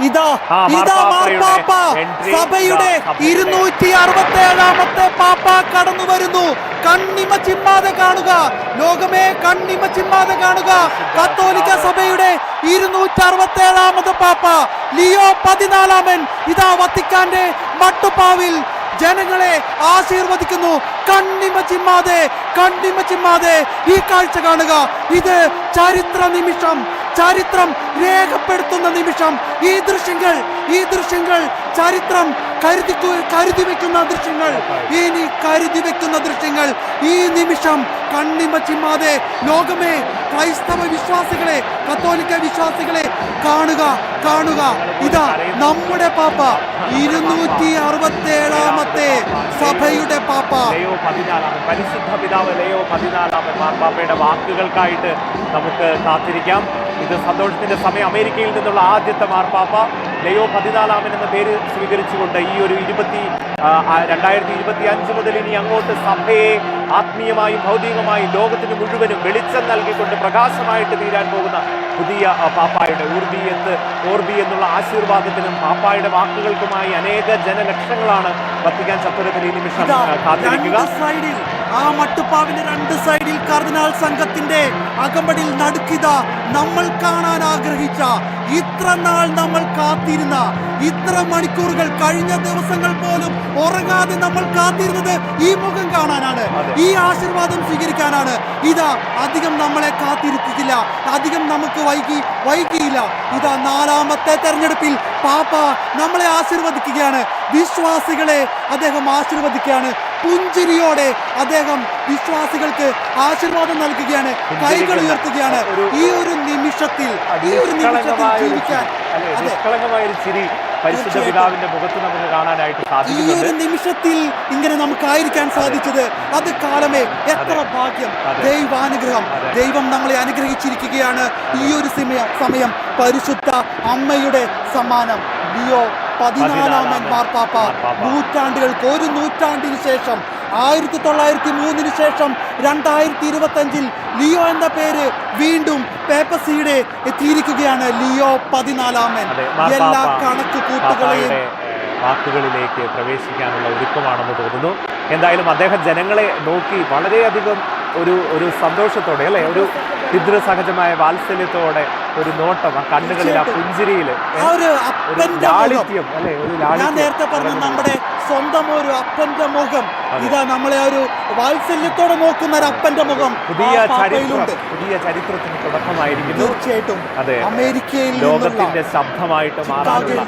ഇതാ ഇതാ മാർപ്പാപ്പ സഭയുടെ 267ാമത്തെ പാപ്പ കടന്നു വരുന്നു. കണ്ണിമ ചിമ്മാതെ കാണുക ലോകമേ, കണ്ണിമ ചിമ്മാതെ കാണുക. കത്തോലിക്ക സഭയുടെ 267ാമത് പാപ്പ ലിയോ 14 ഇതാ വത്തിക്കാന്റെ മട്ടുപ്പാവിൽ ജനങ്ങളെ ആശീർവദിക്കുന്നു. കണ്ണിമ ചിമ്മാതെ, കണ്ണിമ ചിമ്മാതെ ഈ കാഴ്ച കാണുക. ഇത് ചരിത്ര നിമിഷം, ചരിത്രം രേഖപ്പെടുത്തുന്ന നിമിഷം. ഈ ദൃശ്യങ്ങൾ ചരിത്രം കരുതി വെക്കുന്ന ദൃശ്യങ്ങൾ, ഇനി കരുതി വെക്കുന്ന ദൃശ്യങ്ങൾ. ഈ നിമിഷം കണ്ണിമ ചിമ്മാതെ ലോകമേ, ക്രൈസ്തവ വിശ്വാസികളെ, കത്തോലിക്ക വിശ്വാസികളെ കാണുക, കാണുക. ഇതാ നമ്മുടെ പാപ്പ 267ാമത്തെ സഭയുടെ പാപ്പ പരിശുദ്ധ പിതാവ് ലിയോ 14 മാർപ്പാപ്പയുടെ വാക്കുകൾക്കായിട്ട് നമുക്ക് കാത്തിരിക്കാം. ഇത് സന്തോഷത്തിന്റെ സമയം. അമേരിക്കയിൽ നിന്നുള്ള ആദ്യത്തെ മാർപ്പാപ്പ ലിയോ 14 എന്ന പേര് സ്വീകരിച്ചുകൊണ്ട് ഈ ഒരു 2025 മുതൽ ഇനി അങ്ങോട്ട് സഭയെ ആത്മീയമായും ഭൗതികമായും ലോകത്തിന് മുഴുവനും വെളിച്ചം നൽകിക്കൊണ്ട് പ്രകാശമായിട്ട് തീരാൻ പോകുന്ന പുതിയ പാപ്പായുടെ ഓർബി എന്നുള്ള ആശീർവാദത്തിനും പാപ്പായുടെ വാക്കുകൾക്കുമായി അനേക ജനലക്ഷങ്ങളാണ് വത്തിക്കാൻ ചത്തുരത്തിൽ ഈ നിമിഷം കാത്തിരിക്കുക. ആ മട്ടുപ്പാവിന്റെ 2 സൈഡിൽ കർദിനാൾ സംഘത്തിന്റെ അകമ്പടിയിൽ നടുക്കിത നമ്മൾ കാണാൻ ആഗ്രഹിച്ച, ഇത്ര നാൾ നമ്മൾ കാത്തിരുന്ന, ഇത്ര മണിക്കൂറുകൾ, കഴിഞ്ഞ ദിവസങ്ങൾ പോലും ഉറങ്ങാതെ നമ്മൾ കാത്തിരുന്നത് ഈ മുഖം കാണാനാണ്, ഈ ആശീർവാദം സ്വീകരിക്കാനാണ്. ഇതാ അധികം നമ്മളെ കാത്തിരുത്തിയില്ല, അധികം നമുക്ക് വൈകിയില്ല. ഇതാ 4ാമത്തെ തെരഞ്ഞെടുപ്പിൽ പാപ്പ നമ്മളെ ആശീർവദിക്കുകയാണ്. വിശ്വാസികളെ അദ്ദേഹം ആശീർവദിക്കുകയാണ്. പുഞ്ചിരിയോടെ അദ്ദേഹം വിശ്വാസികൾക്ക് ആശീർവാദം നൽകുകയാണ്, കൈകൾ ഉയർത്തുകയാണ്. ഈ ഒരു നിമിഷത്തിൽ ജീവിക്കാൻ പരിശുദ്ധ പിതാവിന്റെ മുഖത്ത് നമുക്ക് കാണാനായിട്ട് സാധിക്കും. ഈ ഒരു നിമിഷത്തിൽ ഇങ്ങനെ നമുക്കായിരിക്കാൻ സാധിച്ചത് അത് കാലമേ, എത്ര ഭാഗ്യം, ദൈവാനുഗ്രഹം. ദൈവം നമ്മളെ അനുഗ്രഹിച്ചിരിക്കുകയാണ്. ഈ ഒരു സമയം പരിശുദ്ധ അമ്മയുടെ സമ്മാനം ലിയോ 14 മാർപ്പാപ്പ. നൂറ്റാണ്ടുകൾക്ക്, ഒരു നൂറ്റാണ്ടിന് ശേഷം, 1903 ശേഷം 2025 ലിയോ എന്ന പേര് വീണ്ടും പേപ്പസിയുടെ എത്തിയിരിക്കുകയാണ്. ലിയോ 14 എല്ലാ കണക്ക് കൂട്ടുകളെയും വാക്കുകളിലേക്ക് പ്രവേശിക്കാനുള്ള ഒരുക്കമാണെന്ന് തോന്നുന്നു. എന്തായാലും അദ്ദേഹം ജനങ്ങളെ നോക്കി വളരെയധികം ഒരു സന്തോഷത്തോടെ, അല്ലെ, ഒരു പിതൃസഹജമായ വാത്സല്യത്തോടെ ഒരു നോട്ടം, ആ കണ്ണുകളിൽ, ആ പുഞ്ചിരിയിൽ ലാളിത്യം, അല്ലെ, ഒരു ഞാൻ നേരത്തെ പറഞ്ഞ നമ്മുടെ സ്വന്തം ഒരു അപ്പന്റെ മുഖം. ഇതാ നമ്മളെ ഒരു വാത്സല്യത്തോടെ നോക്കുന്ന ഒരു അപ്പന്റെ മുഖം പുതിയ ചരിത്രത്തിന് തുടക്കമായിരിക്കുന്നു. തീർച്ചയായിട്ടും അതെ, അമേരിക്കയിൽ ലോകത്തിന്റെ ശബ്ദമായിട്ട് മാറാനുള്ള